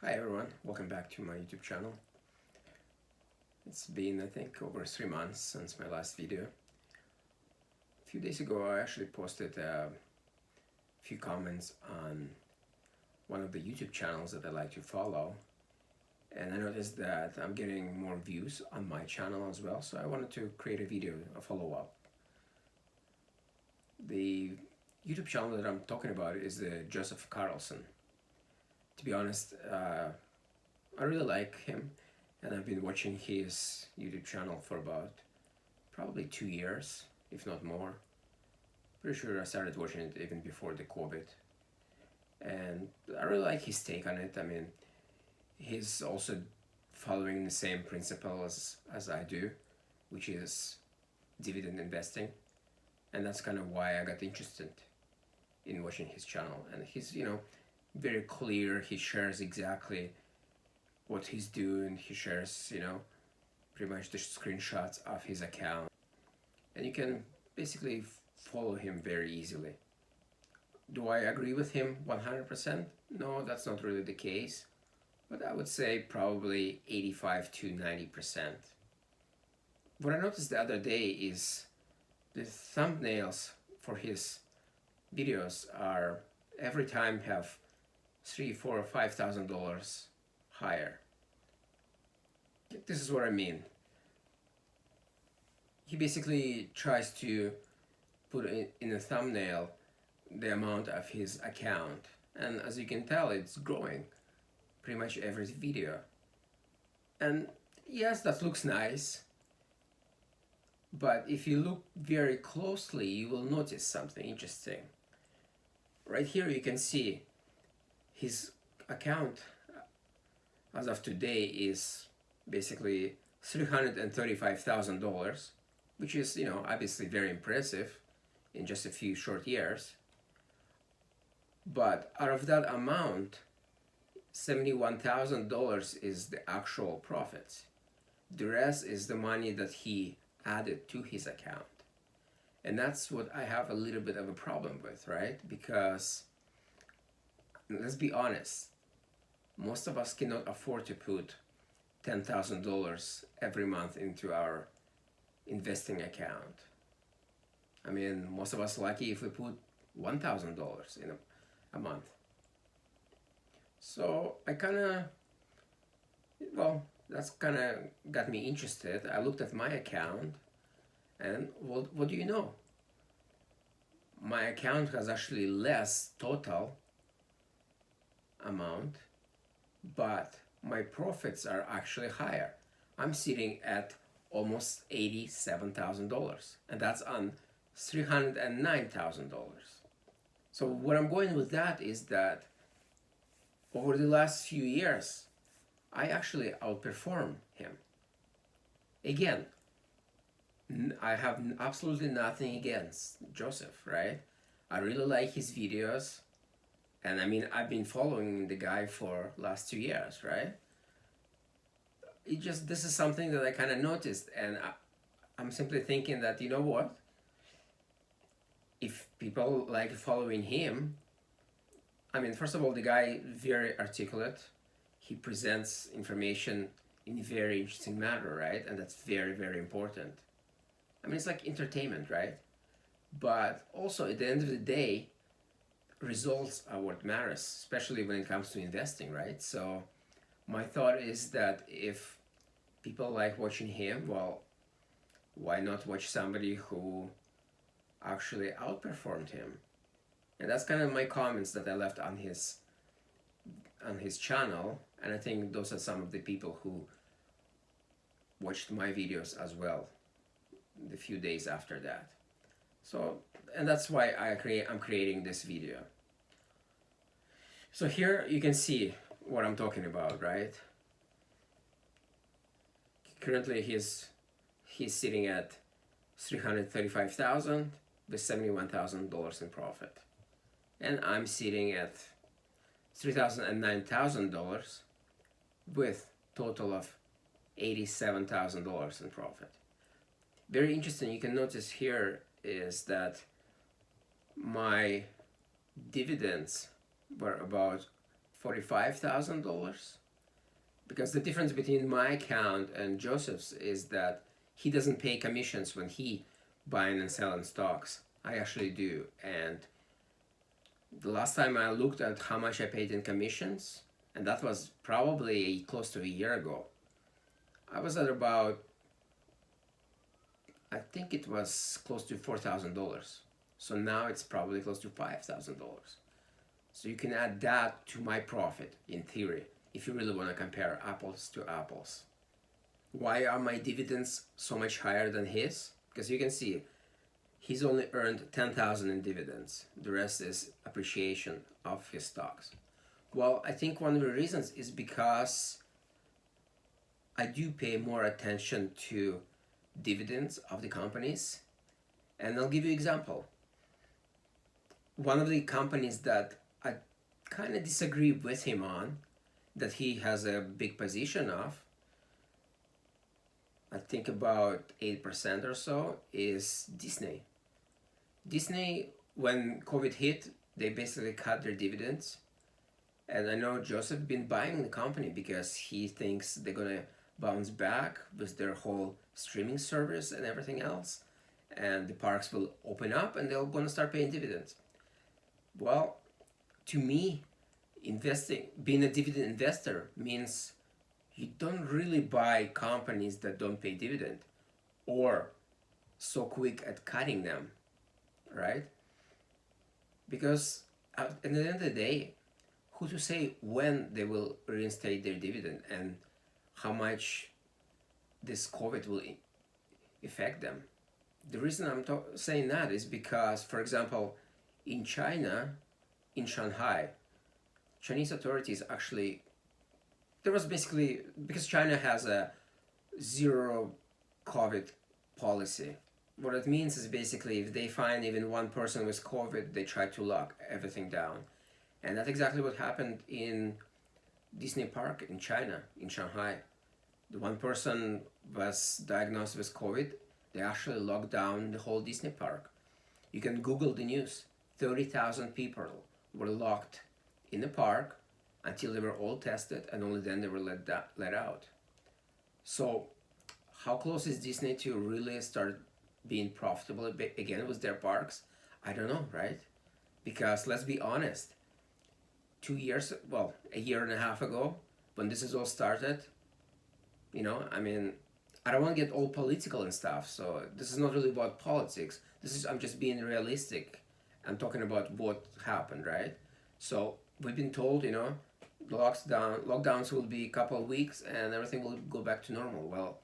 Hi everyone, welcome back to my YouTube channel. It's been, I think, over 3 months since my last video. A few days ago I actually posted a few comments on one of the YouTube channels that I like to follow, and I noticed that I'm getting more views on my channel as well, so I wanted to create a video, a follow-up. The YouTube channel that I'm talking about is the Joseph Carlson. To be honest, I really like him, and I've been watching his YouTube channel for about probably 2 years, if not more. Pretty sure I started watching it even before the COVID, and I really like his take on it. I mean, he's also following the same principle as I do, which is dividend investing, and that's kind of why I got interested in watching his channel. And he's, very clear. He shares exactly what he's doing. He shares, pretty much the screenshots of his account, and you can basically follow him very easily. Do I agree with him 100%? No, that's not really the case, but I would say probably 85 to 90%. What I noticed the other day is the thumbnails for his videos are every time have $3,000, $4,000, or $5,000 higher. This is what I mean. He basically tries to put in a thumbnail the amount of his account, and as you can tell, it's growing pretty much every video. And yes, that looks nice, but if you look very closely, you will notice something interesting. Right here you can see his account as of today is basically $335,000, which is, obviously very impressive in just a few short years. But out of that amount, $71,000 is the actual profits. The rest is the money that he added to his account. And that's what I have a little bit of a problem with, right? Because let's be honest, most of us cannot afford to put $10,000 every month into our investing account. I mean, most of us lucky if we put $1,000 in a month. So I that's kind of got me interested. I looked at my account, and what do you know? My account has actually less total amount, but my profits are actually higher. I'm sitting at almost $87,000, and that's on $309,000. So where I'm going with that is that over the last few years, I actually outperformed him. Again, I have absolutely nothing against Joseph, right? I really like his videos. And I mean, I've been following the guy for last 2 years, right? This is something that I kind of noticed, and I'm simply thinking that, you know what? If people like following him, I mean, first of all, the guy very articulate. He presents information in a very interesting manner, right? And that's very, very important. I mean, it's like entertainment, right? But also, at the end of the day, results are what matters, especially when it comes to investing, right? So my thought is that if people like watching him, well, why not watch somebody who actually outperformed him? And that's kind of my comments that I left on his channel, and I think those are some of the people who watched my videos as well the few days after that. So, and that's why I'm creating this video. So here you can see what I'm talking about, right? Currently he's sitting at $335,000 with $71,000 in profit, and I'm sitting at $309,000 with total of $87,000 in profit. Very interesting. You can notice here is that my dividends were about $45,000. Because the difference between my account and Joseph's is that he doesn't pay commissions when he buying and selling stocks. I actually do. And the last time I looked at how much I paid in commissions, and that was probably close to a year ago, I was at about, I think it was close to $4,000. So now it's probably close to $5,000. So you can add that to my profit, in theory, if you really want to compare apples to apples. Why are my dividends so much higher than his? Because you can see he's only earned $10,000 in dividends. The rest is appreciation of his stocks. Well, I think one of the reasons is because I do pay more attention to dividends of the companies. And I'll give you an example. One of the companies that I kind of disagree with him on, that he has a big position of, I think about 8% or so, is Disney. Disney, when COVID hit, they basically cut their dividends. And I know Joseph been buying the company because he thinks they're going to bounce back with their whole streaming service and everything else. And the parks will open up and they're going to start paying dividends. Well, to me, being a dividend investor means you don't really buy companies that don't pay dividend or so quick at cutting them, right? Because at the end of the day, who to say when they will reinstate their dividend and how much this COVID will affect them? The reason I'm saying that is because, for example, in China, in Shanghai, Chinese authorities actually, there was basically, because China has a zero COVID policy. What it means is basically if they find even one person with COVID, they try to lock everything down. And that's exactly what happened in Disney Park in China, in Shanghai. The one person was diagnosed with COVID, they actually locked down the whole Disney Park. You can Google the news. 30,000 people were locked in the park until they were all tested, and only then they were let out. So how close is Disney to really start being profitable again with their parks? I don't know, right? Because let's be honest, a year and a half ago, when this is all started, I don't want to get all political and stuff, so this is not really about politics. I'm just being realistic. I'm talking about what happened, right? So we've been told, lockdowns will be a couple of weeks and everything will go back to normal. Well,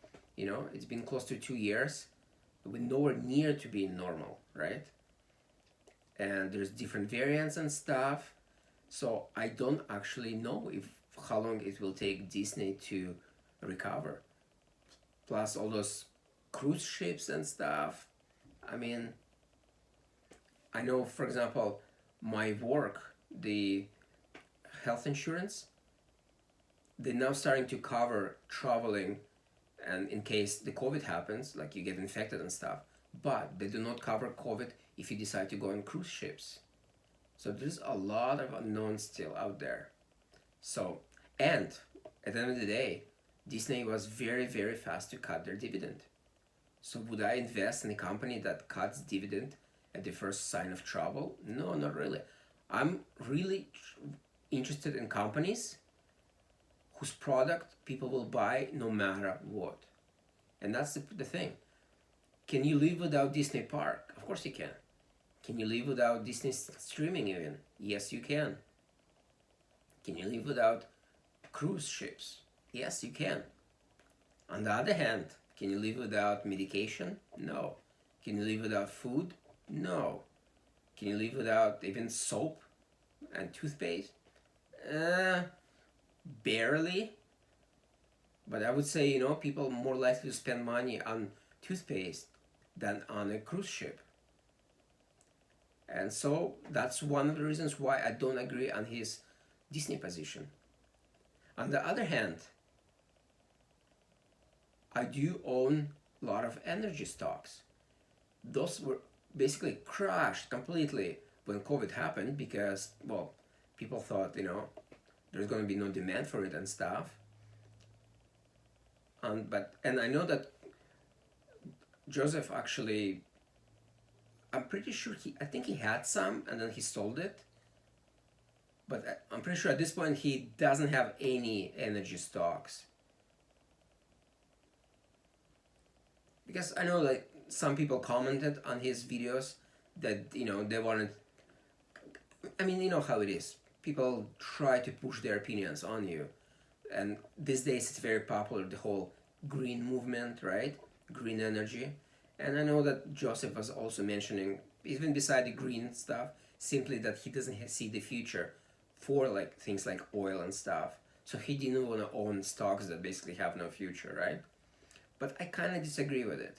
it's been close to 2 years. We're nowhere near to being normal, right? And there's different variants and stuff. So I don't actually know how long it will take Disney to recover. Plus all those cruise ships and stuff. I know, for example, my work, the health insurance, they're now starting to cover traveling and in case the COVID happens, like you get infected and stuff, but they do not cover COVID if you decide to go on cruise ships. So there's a lot of unknowns still out there. So, and at the end of the day, Disney was very, very fast to cut their dividend. So would I invest in a company that cuts dividend at the first sign of trouble? No, not really. I'm really interested in companies whose product people will buy no matter what. And that's the thing. Can you live without Disney Park? Of course you can. Can you live without Disney streaming even? Yes, you can. Can you live without cruise ships? Yes, you can. On the other hand, can you live without medication? No. Can you live without food? No. Can you live without even soap and toothpaste? Barely. But I would say, people more likely to spend money on toothpaste than on a cruise ship. And so that's one of the reasons why I don't agree on his Disney position. On the other hand, I do own a lot of energy stocks. Those were basically crashed completely when COVID happened because, people thought, there's going to be no demand for it and stuff. And I know that Joseph actually, I'm pretty sure I think he had some and then he sold it. But I'm pretty sure at this point he doesn't have any energy stocks. Because I know like some people commented on his videos that, they wanted, I mean, you know how it is. People try to push their opinions on you. And these days it's very popular, the whole green movement, right? Green energy. And I know that Joseph was also mentioning, even beside the green stuff, simply that he doesn't see the future for like things like oil and stuff. So he didn't want to own stocks that basically have no future, right? But I kind of disagree with it.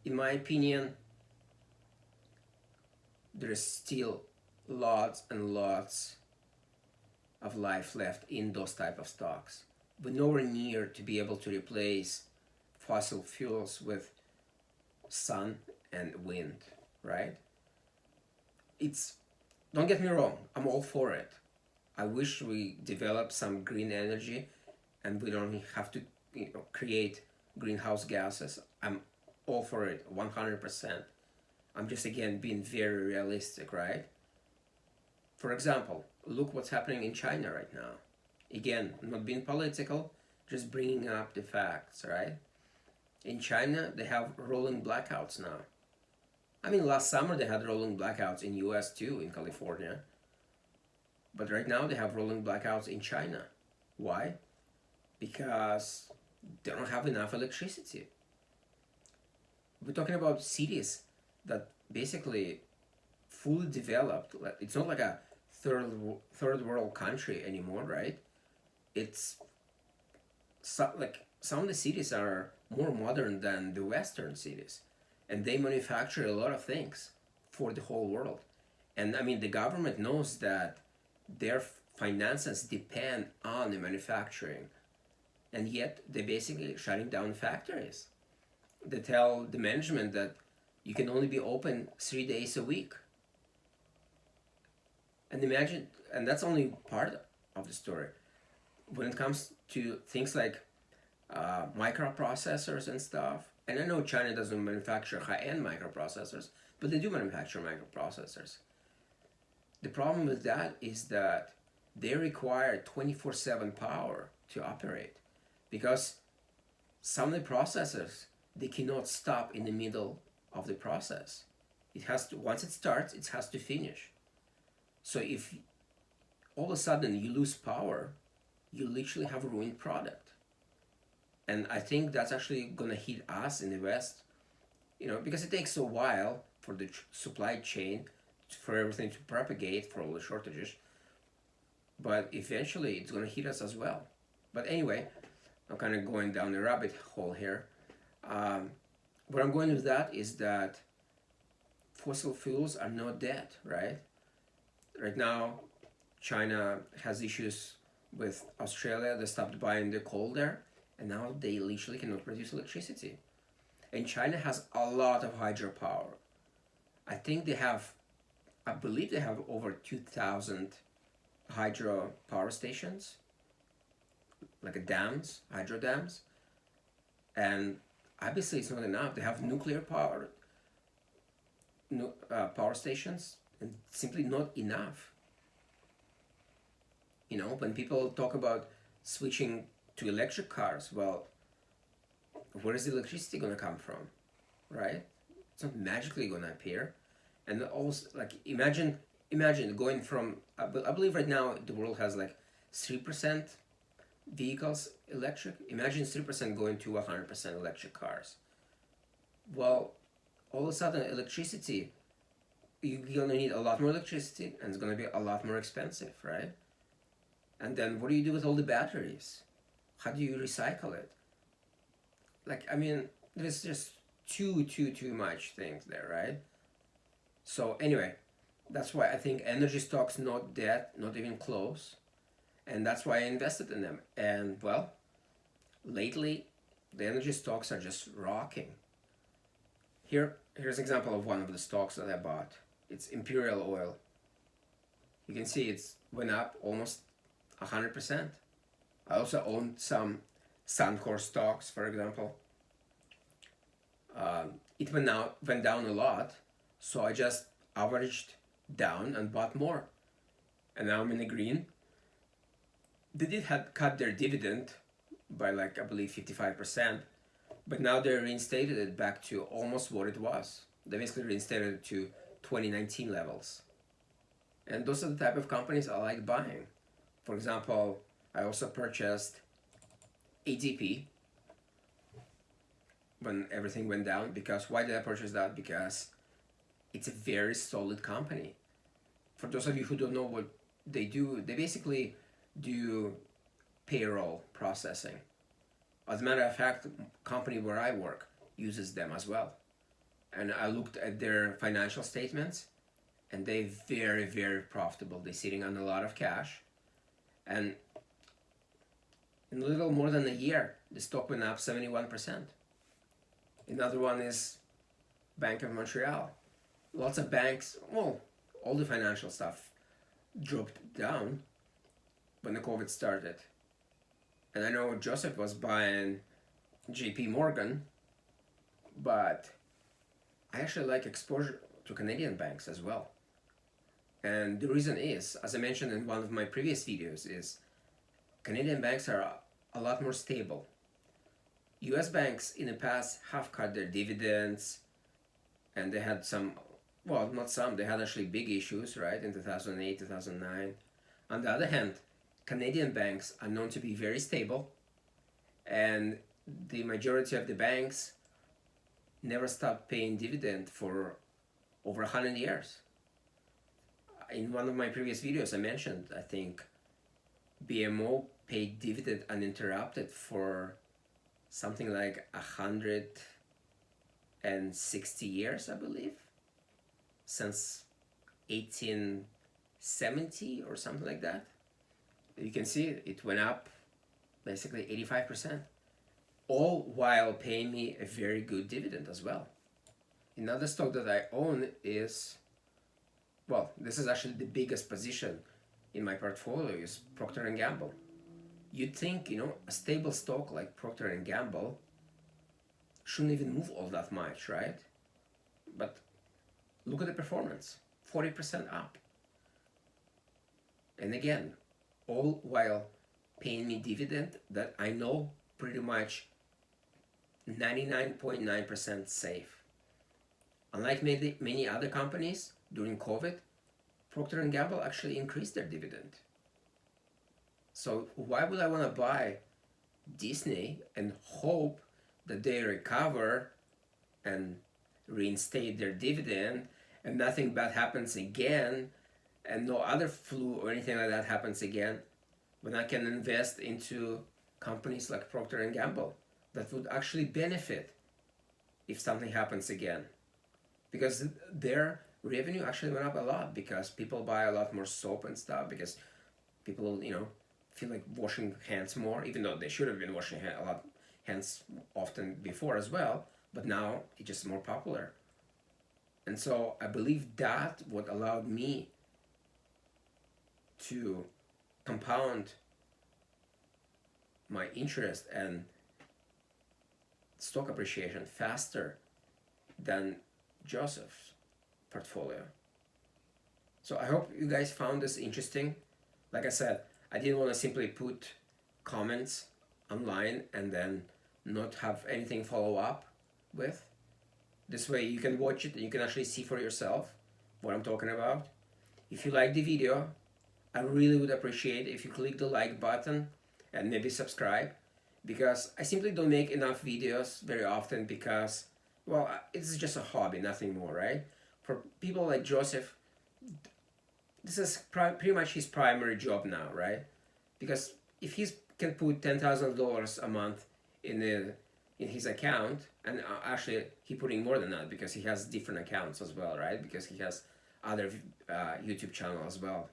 In my opinion, there's still lots and lots of life left in those type of stocks. But nowhere near to be able to replace fossil fuels with sun and wind, right? Don't get me wrong, I'm all for it. I wish we develop some green energy and we don't have to create greenhouse gases. I'm all for it 100%. I'm just again being very realistic, right? For example, look what's happening in China right now. Again, I'm not being political, just bringing up the facts, right? In China, they have rolling blackouts now. I mean, last summer they had rolling blackouts in US too, in California. But right now they have rolling blackouts in China. Why? Because they don't have enough electricity. We're talking about cities that basically fully developed. It's not like a third world country anymore, right? It's like some of the cities are more modern than the Western cities, and they manufacture a lot of things for the whole world. And I mean, the government knows that their finances depend on the manufacturing, and yet they're basically shutting down factories. They tell the management that you can only be open 3 days a week. And imagine, and that's only part of the story. When it comes to things like microprocessors and stuff, and I know China doesn't manufacture high-end microprocessors, but they do manufacture microprocessors. The problem with that is that they require 24/7 power to operate, because some of the processors, they cannot stop in the middle of the process. It has to, once it starts, it has to finish. So if all of a sudden you lose power, you literally have a ruined product. And I think that's actually gonna hit us in the West, because it takes a while for the supply chain, for everything to propagate, for all the shortages. But eventually it's gonna hit us as well. But anyway, I'm kind of going down the rabbit hole here. Where I'm going with that is that fossil fuels are not dead, right? Right now, China has issues with Australia. They stopped buying the coal there, and now they literally cannot produce electricity. And China has a lot of hydropower. I believe they have over 2,000 hydro power stations, like dams, hydro dams. And obviously it's not enough. They have nuclear power, power stations, and simply not enough. When people talk about switching to electric cars, well, where is the electricity going to come from, right? It's not magically going to appear. And also, like, imagine going from, I believe right now the world has like 3% vehicles electric. Imagine 3% going to 100% electric cars. Well, all of a sudden electricity, you're going to need a lot more electricity, and it's going to be a lot more expensive, right? And then what do you do with all the batteries? How do you recycle it? Like, I mean, there's just too much things there, right? So anyway, that's why I think energy stocks not dead, not even close. And that's why I invested in them. And well, lately, the energy stocks are just rocking. Here's an example of one of the stocks that I bought. It's Imperial Oil. You can see it's went up almost 100%. I also own some Suncor stocks, for example. It went down a lot, so I just averaged down and bought more, and now I'm in the green. They did cut their dividend by like I believe 55%, but now they reinstated it back to almost what it was. They basically reinstated it to 2019 levels, and those are the type of companies I like buying. For example, I also purchased ADP when everything went down. Because why did I purchase that? Because it's a very solid company. For those of you who don't know what they do, they basically do payroll processing. As a matter of fact, the company where I work uses them as well. And I looked at their financial statements, and they're very, very profitable. They're sitting on a lot of cash. And in a little more than a year, the stock went up 71%. Another one is Bank of Montreal. Lots of banks, well, all the financial stuff dropped down when the COVID started. And I know Joseph was buying JP Morgan, but I actually like exposure to Canadian banks as well. And the reason is, as I mentioned in one of my previous videos, is Canadian banks are a lot more stable. US banks in the past have cut their dividends, and they had some, well, not some, they had actually big issues, right, in 2008, 2009. On the other hand, Canadian banks are known to be very stable, and the majority of the banks never stopped paying dividend for over 100 years. In one of my previous videos, I mentioned, I think, BMO paid dividend uninterrupted for something like 160 years, I believe, since 1870 or something like that. You can see it went up basically 85%, all while paying me a very good dividend as well. Another stock that I own is, well, this is actually the biggest position in my portfolio, is Procter Gamble. You'd think, a stable stock like Procter Gamble shouldn't even move all that much, right? But look at the performance, 40% up. And again, all while paying me dividend that I know pretty much 99.9% safe. Unlike many other companies during COVID, Procter & Gamble actually increased their dividend. So why would I want to buy Disney and hope that they recover and reinstate their dividend and nothing bad happens again and no other flu or anything like that happens again, when I can invest into companies like Procter & Gamble that would actually benefit if something happens again? Because their revenue actually went up a lot because people buy a lot more soap and stuff, because people, feel like washing hands more, even though they should have been washing hands often before as well, but now it's just more popular. And so I believe that what allowed me to compound my interest and stock appreciation faster than Joseph's portfolio. So I hope you guys found this interesting. Like I said, I didn't want to simply put comments online and then not have anything follow up with. This way you can watch it and you can actually see for yourself what I'm talking about. If you like the video, I really would appreciate if you click the like button and maybe subscribe, because I simply don't make enough videos very often because, well, it's just a hobby, nothing more, right? For people like Joseph, this is pretty much his primary job now, right? Because if he can put $10,000 a month in his account, and actually he putting more than that because he has different accounts as well, right? Because he has other YouTube channel as well.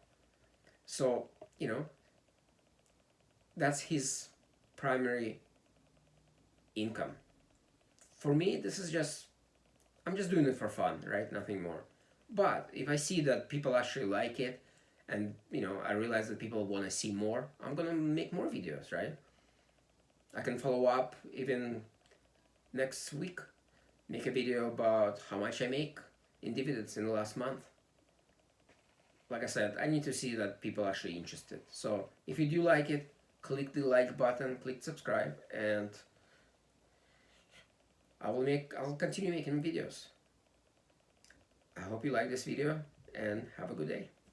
So, that's his primary income. For me, this is I'm just doing it for fun, right? Nothing more. But if I see that people actually like it and I realize that people want to see more, I'm gonna make more videos, right? I can follow up even next week, make a video about how much I make in dividends in the last month. Like I said, I need to see that people are actually interested. So if you do like it, click the like button, click subscribe, and I'll continue making videos. I hope you like this video and have a good day.